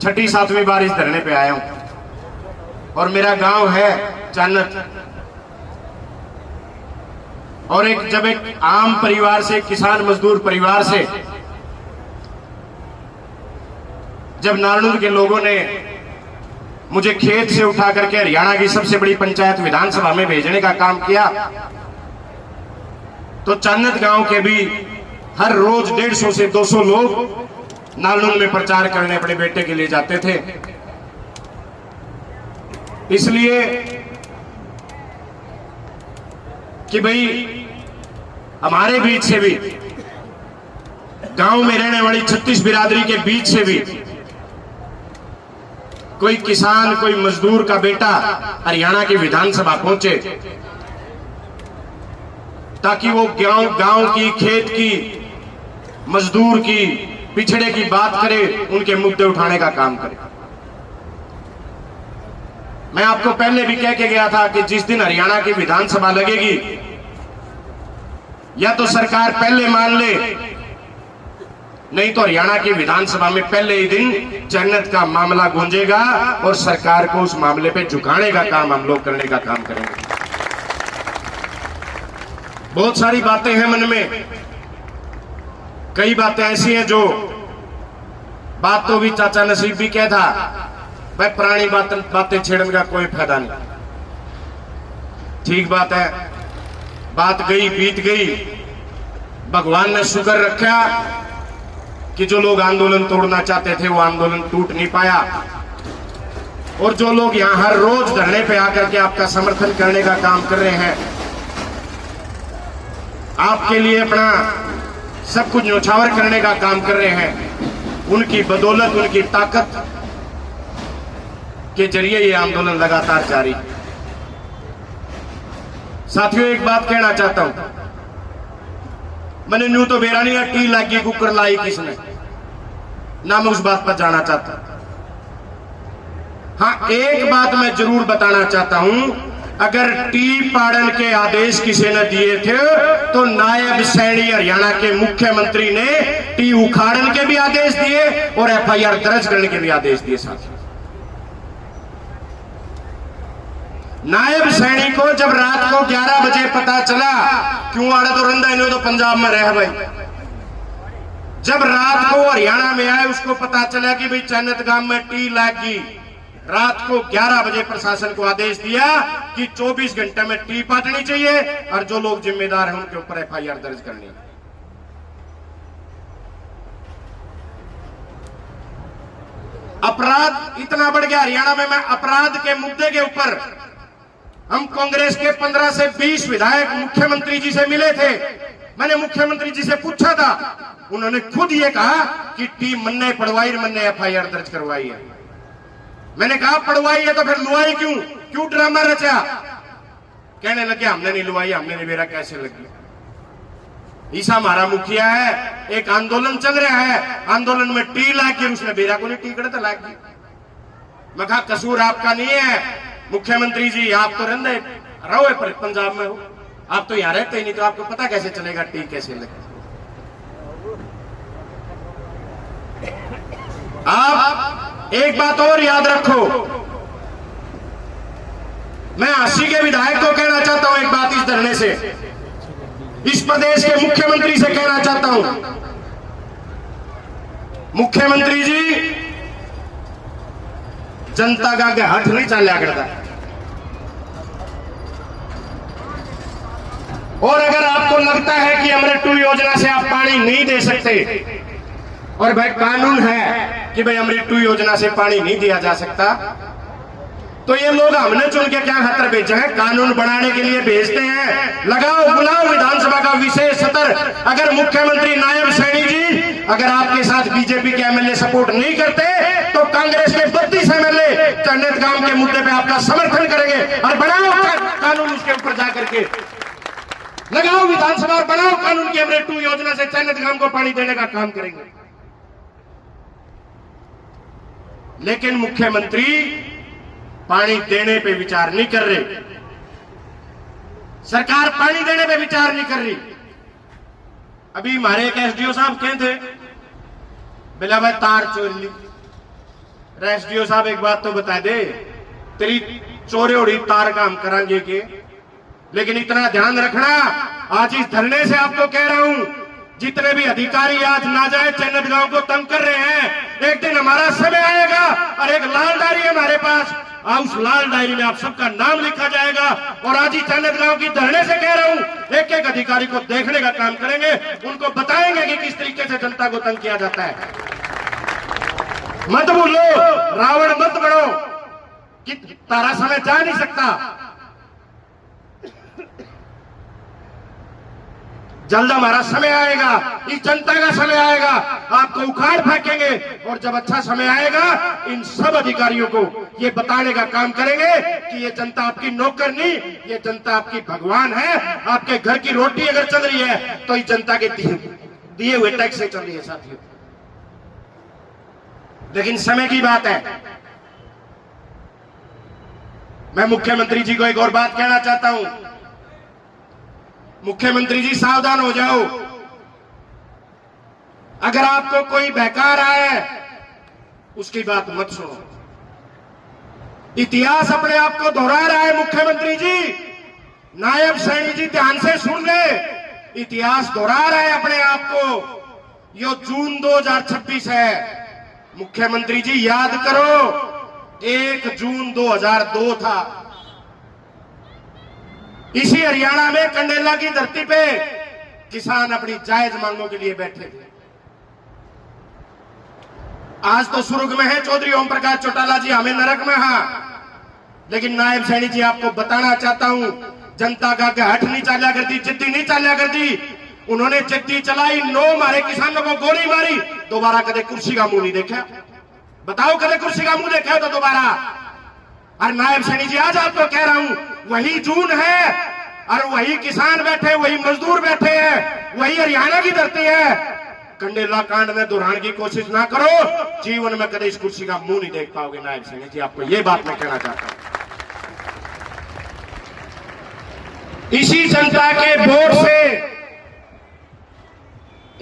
छठी सातवीं बार इस धरने पे आया हूं और मेरा गांव है चानत। और जब एक आम परिवार से, किसान मजदूर परिवार से जब नारनूर के लोगों ने मुझे खेत से उठा करके हरियाणा की सबसे बड़ी पंचायत विधानसभा में भेजने का काम किया, तो चानत गांव के भी हर रोज 150 से 200 लोग नारनूर में प्रचार करने अपने बेटे के लिए जाते थे। इसलिए कि भाई हमारे बीच से भी, गांव में रहने वाली 36 बिरादरी के बीच से भी कोई किसान, कोई मजदूर का बेटा हरियाणा की विधानसभा पहुंचे, ताकि वो गांव की, खेत की, मजदूर की, पिछड़े की बात करे, उनके मुद्दे उठाने का काम करे। मैं आपको पहले भी कह के गया था कि जिस दिन हरियाणा की विधानसभा लगेगी, या तो सरकार पहले मान ले, नहीं तो हरियाणा की विधानसभा में पहले ही दिन जन्नत का मामला गूंजेगा और सरकार को उस मामले पे झुकाने का काम हम लोग करने का काम करेंगे। बहुत सारी बातें हैं मन में, कई बातें ऐसी हैं जो बात तो भी चाचा नसीब भी कह था, भाई पुरानी बातें छेड़ने का कोई फायदा नहीं। ठीक बात है, बात गई बीत गई। भगवान ने शुक्र रखा कि जो लोग आंदोलन तोड़ना चाहते थे वो आंदोलन टूट नहीं पाया, और जो लोग यहां हर रोज धरने पे आकर के आपका समर्थन करने का काम कर रहे हैं, आपके लिए अपना सब कुछ न्यौछावर करने का काम कर रहे हैं, उनकी बदौलत, उनकी ताकत के जरिए ये आंदोलन लगातार जारी है। साथियों, एक बात कहना चाहता हूं, मैंने न्यू तो बेरा नहीं टी लागी कुकर लाई किसने ना, मैं उस बात पर जाना चाहता। हाँ, एक बात मैं जरूर बताना चाहता हूं, अगर टी पाड़न के आदेश किसी ने दिए थे तो नायब सैनी हरियाणा के मुख्यमंत्री ने टी उखाड़न के भी आदेश दिए और एफआईआर दर्ज करने के भी आदेश दिए। साथ नायब सैनी को जब रात को 11 बजे पता चला, क्यों आड़े तो रंदा इन्हों तो पंजाब में रह भाई, जब रात को हरियाणा में आए उसको पता चला कि भाई चानत गांव में टी लागी, रात को 11 बजे प्रशासन को आदेश दिया कि 24 घंटे में टी पाटनी चाहिए और जो लोग जिम्मेदार हैं उनके ऊपर एफआईआर दर्ज करनी है। अपराध इतना बढ़ गया हरियाणा में। मैं अपराध के मुद्दे के ऊपर हम कांग्रेस के 15 से 20 विधायक मुख्यमंत्री जी से मिले थे। मैंने मुख्यमंत्री जी से पूछा था, उन्होंने खुद ये कहा कि टी मन्ने पड़वाई, मन्ने एफआईआर दर्ज करवाई है। मैंने कहा पड़वाई है तो फिर लुआई क्यों ड्रामा रचा? कहने लगे हमने नहीं लुआई, हमने नहीं बेरा कैसे लगी। ईसा हमारा मुखिया है, एक आंदोलन चल रहा है, आंदोलन में टी लागी, उसने बेरा को नहीं टी करे तो लागी। मैं कहा कसूर आपका नहीं है मुख्यमंत्री जी, आप तो रहते रहो पर पंजाब में हो, आप तो यहां रहते ही नहीं, तो आपको पता कैसे चलेगा टी कैसे लगे। आप एक बात और याद रखो, मैं हांसी के विधायक को कहना चाहता हूं एक बात इस धरने से, इस प्रदेश के मुख्यमंत्री से कहना चाहता हूं, मुख्यमंत्री जी जनता का हट नहीं चलिया करता, और अगर आपको लगता है कि अमृत 2 योजना से आप पानी नहीं दे सकते, और भाई कानून है कि भाई अमृत 2 योजना से पानी नहीं दिया जा सकता, तो ये लोग हमने चुन के क्या खातर भेजा है? कानून बनाने के लिए भेजते हैं। लगाओ, बुलाओ विधानसभा का विशेष सत्र। अगर मुख्यमंत्री नायब सैनी जी, अगर आपके साथ बीजेपी के एमएलए सपोर्ट नहीं करते तो कांग्रेस के 32 एमएलए चानत गांव के मुद्दे पे आपका समर्थन करेंगे, और बनाओ कानून उसके ऊपर जाकर के लगाओ विधानसभा और बनाओ कानून की अमृत 2 योजना से चानत गांव को पानी देने का काम करेंगे। लेकिन मुख्यमंत्री पानी देने पे विचार नहीं कर रहे, सरकार पानी देने पे विचार नहीं कर रही। अभी हमारे एक एसडीओ साहब कहते, बिला भाई तार चोर ली, एसडीओ साहब एक बात तो बता दे, तेरी चोरी उड़ी तार काम करांगे के, लेकिन इतना ध्यान रखना, आज इस धरने से आपको कह रहा हूं, जितने भी अधिकारी आज नाजायज चैनत गांव को तंग कर रहे हैं, एक दिन हमारा समय आएगा और एक लाल डायरी है हमारे पास, उस लाल डायरी में आप सबका नाम लिखा जाएगा। और आज ही चैनत गांव की धरने से कह रहा हूं, एक एक अधिकारी को देखने का काम करेंगे, उनको बताएंगे कि किस तरीके से जनता को तंग किया जाता है। मत भूलो, रावण मत बनो कि तारा समय जा नहीं सकता। जल्द हमारा समय आएगा, इस जनता का समय आएगा, आपको उखाड़ फेंकेंगे। और जब अच्छा समय आएगा, इन सब अधिकारियों को ये बताने का काम करेंगे कि ये जनता आपकी नौकर नहीं, ये जनता आपकी भगवान है। आपके घर की रोटी अगर चल रही है तो इस जनता के दिए हुए टैक्स से चल रही है साथियों। लेकिन समय की बात है। मैं मुख्यमंत्री जी को एक और बात कहना चाहता हूं। मुख्यमंत्री जी सावधान हो जाओ, अगर आपको कोई बहका रहा है उसकी बात मत सुनो। इतिहास अपने आप को दोहरा रहा है मुख्यमंत्री जी, नायब सैनी जी ध्यान से सुन ले, इतिहास दोहरा रहा है अपने आप को। यो जून 2026 है मुख्यमंत्री जी, याद करो 1 जून 2002 था। इसी हरियाणा में कंडेला की धरती पे किसान अपनी जायज मांगों के लिए बैठे थे। आज तो सुर्ग में है चौधरी ओम प्रकाश चौटाला जी, हमें नरक में है। लेकिन नायब सैनी जी आपको बताना चाहता हूं, जनता का हट नहीं चालिया करती, जिद्दी नहीं चालिया करती। उन्होंने जिद्दी चलाई, 9 हमारे किसानों को गोली मारी, दोबारा कदे कुर्सी का मुंह नहीं देखा। बताओ कदे कुर्सी का मुंह देखा हो तो दोबारा। और नायब सैनी जी आज आपको कह रहा हूं, वही जून है और वही किसान बैठे, वही मजदूर बैठे हैं, वही हरियाणा की धरती है। कंडेला कांड में दोहराने की कोशिश ना करो, जीवन में कदे इस कुर्सी का मुंह नहीं देख पाओगे। नायब सैनी जी आपको ये बात मैं कहना चाहता हूं। इसी जनता के वोट से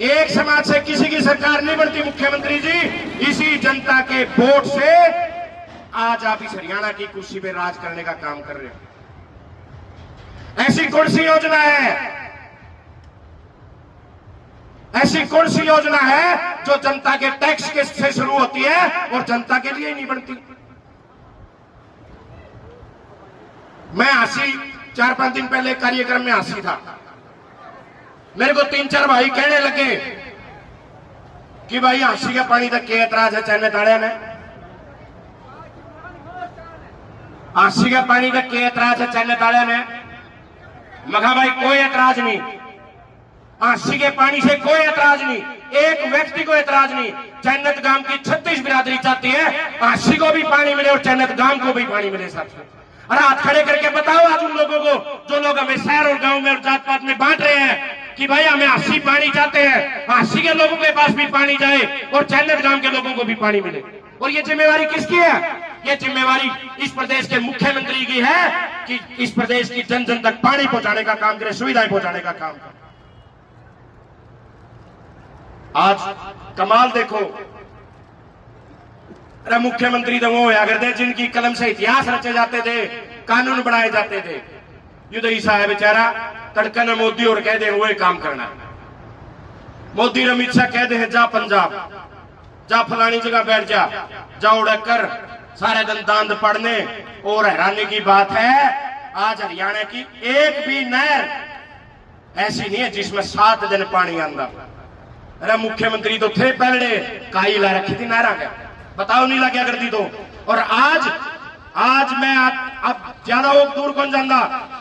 एक समाज से किसी की सरकार नहीं बनती मुख्यमंत्री जी, इसी जनता के वोट से आज आप इस हरियाणा की कुर्सी पे राज करने का काम कर रहे हो। ऐसी कुर्सी योजना है, ऐसी कुर्सी योजना है जो जनता के टैक्स के से शुरू होती है और जनता के लिए ही नहीं बनती। मैं हासी 4-5 दिन पहले कार्यक्रम में हासी था, मेरे को 3-4 भाई कहने लगे कि भाई हासी का पानी तक के एतराज है चैने ताड़िया ने, हासी का पानी तक के एतराज है चैने ताड़िया ने। मगा भाई कोई एतराज नहीं, हासी के पानी से कोई एतराज नहीं, एक व्यक्ति को एतराज नहीं। चैनत गांव की 36 बिरादरी चाहती है हासी को भी पानी मिले और चैनत गांव को भी पानी मिले साथियों। अरे हाथ खड़े करके बताओ आज उन लोगों को जो लोग हमें शहर और गांव में और जात पात में बांट रहे हैं कि भाई हमें हासी पानी चाहते हैं, हासी के लोगों के पास भी पानी जाए और चैनत गांव के लोगों को भी पानी मिले। और ये जिम्मेवारी किसकी है? ये जिम्मेवारी इस प्रदेश के मुख्यमंत्री की है कि इस प्रदेश की जन जन तक पानी पहुंचाने का काम करे, सुविधाएं पहुंचाने का काम करे। आज कमाल देखो, अरे मुख्यमंत्री तो वो होया करते जिनकी कलम से इतिहास रचे जाते थे, कानून बनाए जाते थे। युद्धई साहब बेचारा तड़कन मोदी और कह दे वो काम करना, मोदी और अमित शाह कह दे जा पंजाब, जा फलानी जगह बैठ जा, उड़ा कर सारे दिन दांत पड़ने। और हैरानी की बात है आज हरियाणा की एक भी नहर ऐसी नहीं है जिसमें 7 दिन पानी आंदा। अरे मुख्यमंत्री तो थे पहले, काई ला रखी थी नहरा के, बताओ नहीं लग्या करती तो। और आज मैं अब ज्यादा वो दूर कौन जाना,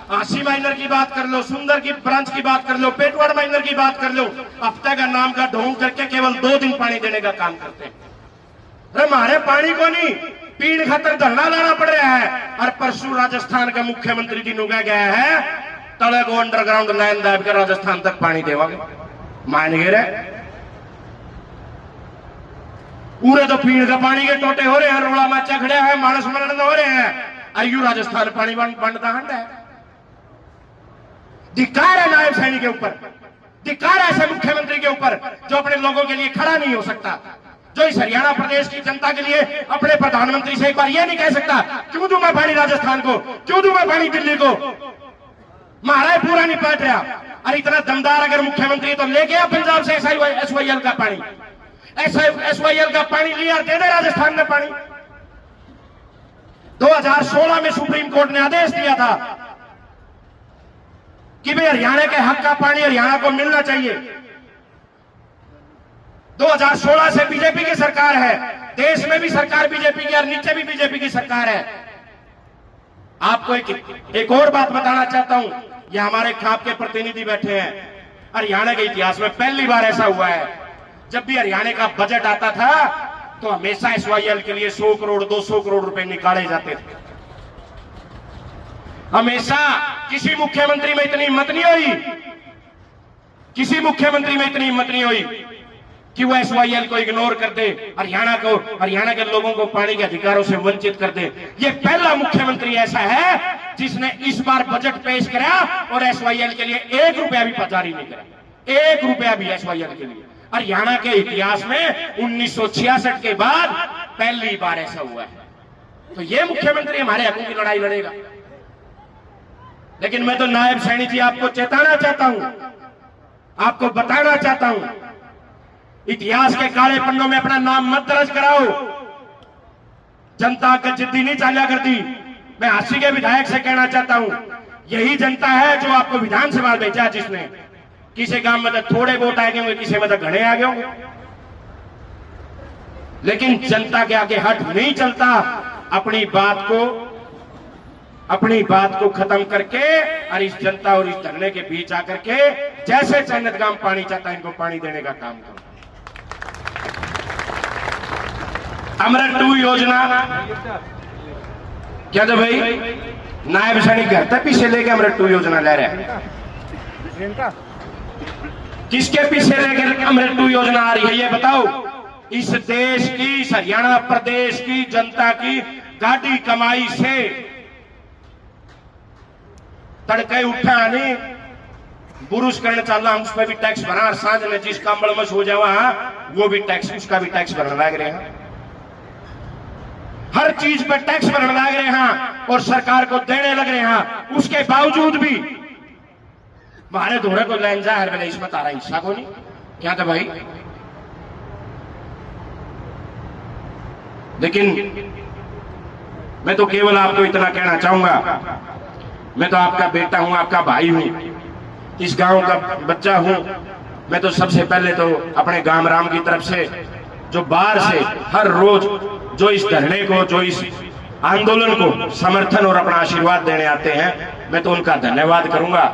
हासी माइनर की बात कर लो, सुंदर की ब्रांच की बात कर लो, पेटवाड़ माइनर की बात कर लो, हफ्ते का नाम का ढोंग करके केवल 2 दिन पानी देने का काम करते हैं। अरे हमारे पानी को नहीं पीने खातर धरना लाना पड़ रहा है। और परसों राजस्थान का मुख्यमंत्री जी कह गया है तले को अंडरग्राउंड लाइन दाब के राजस्थान तक पानी देवागे, मान गए रे। पूरे तो पीने का पानी के टोटे हो रहे हैं, रोड़ा माचा खड़े हैं, मानस मरण हो रहे हैं, अयू राजस्थान पानी बंटता हंड है। धिक्कार है नायब सैनी के ऊपर, धिक्कार है ऐसे मुख्यमंत्री के ऊपर जो अपने लोगों के लिए खड़ा नहीं हो सकता, जो इस हरियाणा प्रदेश की जनता के लिए अपने प्रधानमंत्री से एक बार यह नहीं कह सकता क्यों दूं मैं पानी राजस्थान को, क्यों दूं मैं पानी दिल्ली को, महाराज पूरा नहीं पाट रहा। अरे इतना दमदार अगर मुख्यमंत्री तो ले गया पंजाब से SYL का पानी, SYL का पानी लिया, दे दे राजस्थान में पानी। 2016 में सुप्रीम कोर्ट ने आदेश दिया था कि भाई हरियाणा के हक का पानी हरियाणा को मिलना चाहिए। 2016 से बीजेपी की सरकार है, देश में भी सरकार बीजेपी की और नीचे भी बीजेपी की सरकार है। आपको एक और बात बताना चाहता हूं, ये हमारे खाप के प्रतिनिधि बैठे हैं। हरियाणा के इतिहास में पहली बार ऐसा हुआ है, जब भी हरियाणा का बजट आता था तो हमेशा SYL के लिए 100 करोड़ 200 करोड़ रुपए निकाले जाते थे। हमेशा किसी मुख्यमंत्री में इतनी हिम्मत नहीं हुई, किसी मुख्यमंत्री में इतनी हिम्मत नहीं हुई कि वो SYL को इग्नोर कर दे, हरियाणा के लोगों को पानी के अधिकारों से वंचित कर दे। ये पहला मुख्यमंत्री ऐसा है जिसने इस बार बजट पेश किया और SYL के लिए 1 रुपया भी जारी नहीं करा, 1 रुपया भी SYL के लिए। हरियाणा के इतिहास में 1966 के बाद पहली बार ऐसा हुआ है। तो ये मुख्यमंत्री हमारे हकों की लड़ाई लड़ेगा। लेकिन मैं तो नायब सैनी जी आपको चेताना चाहता हूं, आपको बताना चाहता हूं, इतिहास के काले पन्नों में अपना नाम मत दर्ज कराओ। जनता का जिद्दी नहीं चालिया करती। मैं हासी के विधायक से कहना चाहता हूं, यही जनता है जो आपको विधानसभा भेजा, जिसने किसी काम में तो थोड़े वोट आए होंगे, किसी में तो घने आ गए होंगे, लेकिन जनता के आगे हट नहीं चलता। अपनी बात को खत्म करके और इस जनता और इस धरने के बीच आकर के जैसे चन्नत गांव पानी चाहता है इनको पानी देने का काम करो। अमृत 2 योजना क्या तो भाई नायब सैनिक घर तक पीछे लेके अमृत 2 योजना ले रहे हैं। किसके पीछे लेकर अमृत 2 योजना आ रही है ये बताओ? इस देश की, इस हरियाणा प्रदेश की जनता की गाड़ी कमाई से तड़के उठा नहीं बुरुश करने चलना, उस पर भी टैक्स भरा, और सांझ में जिस कंबल में सो जावा वो भी टैक्स, उसका भी टैक्स भरने लग रहे हैं। हर चीज पे टैक्स भरने लग रहे हैं और सरकार को देने लग रहे हैं। उसके बावजूद भी हमारे धोरे को लाइन जा हर वेले इसमें तारा हिस्सा को नहीं क्या था भाई। लेकिन मैं तो केवल आपको इतना कहना चाहूंगा, मैं तो आपका बेटा हूं, आपका भाई हूं, इस गांव का बच्चा हूं। मैं तो सबसे पहले तो अपने गांव राम की तरफ से जो बाहर से हर रोज जो इस धरने को, जो इस आंदोलन को समर्थन और अपना आशीर्वाद देने आते हैं, मैं तो उनका धन्यवाद करूंगा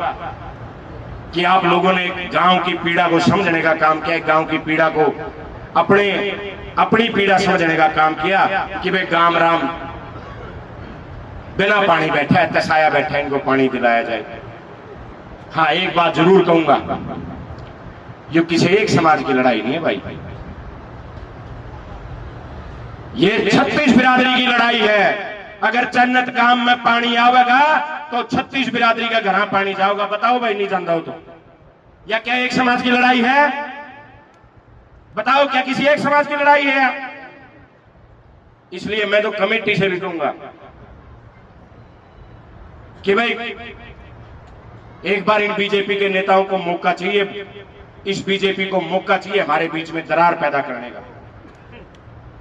कि आप लोगों ने गांव की पीड़ा को समझने का काम किया, गांव की पीड़ा को अपनी पीड़ा समझने का काम किया कि भाई गांव राम बिना पानी बैठा है, तसाया बैठा है, इनको पानी दिलाया जाए। हाँ, एक बात जरूर कहूंगा, ये किसी एक समाज की लड़ाई नहीं है भाई, ये 36 बिरादरी की लड़ाई है। अगर जन्नत गांव में पानी आवेगा तो 36 बिरादरी का घर पानी जाओगा। बताओ भाई, नहीं जानता हो तो? या क्या एक समाज की लड़ाई है? बताओ, क्या किसी एक समाज की लड़ाई है? इसलिए मैं तो कमेटी से भी कहूंगा कि भाई एक बार इन बीजेपी के नेताओं को मौका चाहिए, इस बीजेपी को मौका चाहिए हमारे बीच में दरार पैदा करने का।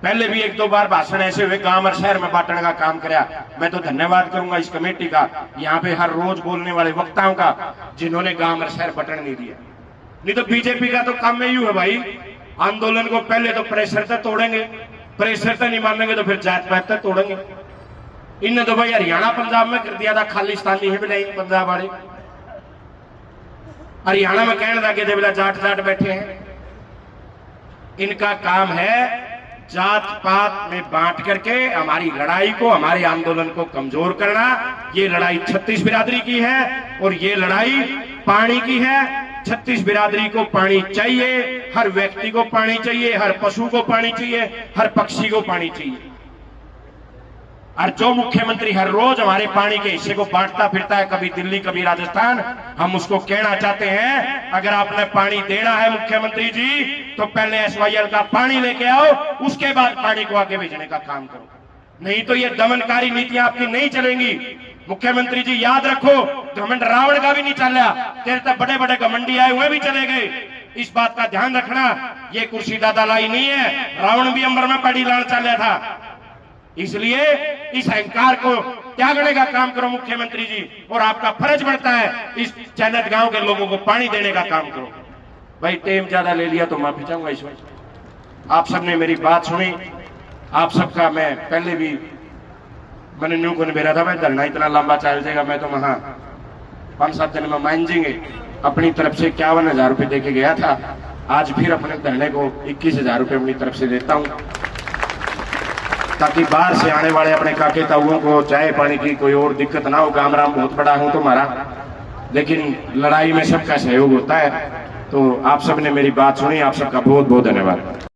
पहले भी 1-2 बार भाषण ऐसे हुए गांव और शहर में बांटने का काम किया। मैं तो धन्यवाद करूंगा इस कमेटी का, यहाँ पे हर रोज बोलने वाले वक्ताओं का, जिन्होंने गांव और शहर बटन नहीं दिया। नहीं तो बीजेपी का तो काम यही है भाई, आंदोलन को पहले तो प्रेशर तक तोड़ेंगे, प्रेशर तक नहीं मानेंगे तो फिर जात पात तक तोड़ेंगे। इनने तो भाई हरियाणा पंजाब में कर दिया था, खालिस्तानी है भी पंजाब वाले, हरियाणा में कहने लगे थे बोला जाट जाट बैठे हैं। इनका काम है जात पात में बांट करके हमारी लड़ाई को, हमारे आंदोलन को कमजोर करना। ये लड़ाई 36 बिरादरी की है और ये लड़ाई पानी की है। 36 बिरादरी को पानी चाहिए, हर व्यक्ति को पानी चाहिए, हर पशु को पानी चाहिए, हर पक्षी को पानी चाहिए। और जो मुख्यमंत्री हर रोज हमारे पानी के हिस्से को बांटता फिरता है, कभी दिल्ली कभी राजस्थान, हम उसको कहना चाहते हैं अगर आपने पानी देना है मुख्यमंत्री जी तो पहले SYL का पानी लेके आओ, उसके बाद पानी को आगे भेजने का काम करो। नहीं तो ये दमनकारी नीतियां आपकी नहीं चलेंगी। मुख्यमंत्री जी याद रखो, घमंड रावण का भी नहीं चला, तेरे तक बड़े बड़े घमंडी आए हुए भी चले गए। इस बात का ध्यान रखना, ये कुर्सी दादा लाई नहीं है, रावण भी अंबर में पड़ी लान चला था। इसलिए इस अहंकार को त्यागने का काम करो मुख्यमंत्री जी, और आपका फर्ज बनता है इस चैनत गांव के लोगों को पानी देने का काम करो। भाई टाइम ज्यादा ले लिया तो माफी चाहूंगा इस वक्त। आप सबने मेरी बात सुनी, आप सबका मैं पहले भी मैंने न्यू को निबेरा था, मैं धरना इतना लंबा चल जाएगा, मैं तो वहां 5-7 दिन में मान जाएंगे। अपनी तरफ से 51,000 रुपए देके गया था, आज फिर अपने धरने को 21,000 रुपए अपनी तरफ से देता हूं, ताकि बाहर से आने वाले अपने काके ताऊओं को चाय पानी की कोई और दिक्कत ना हो। गामराम बहुत बड़ा हूं तुम्हारा, लेकिन लड़ाई में सबका सहयोग होता है। तो आप सबने मेरी बात सुनी, आप सबका बहुत बहुत धन्यवाद।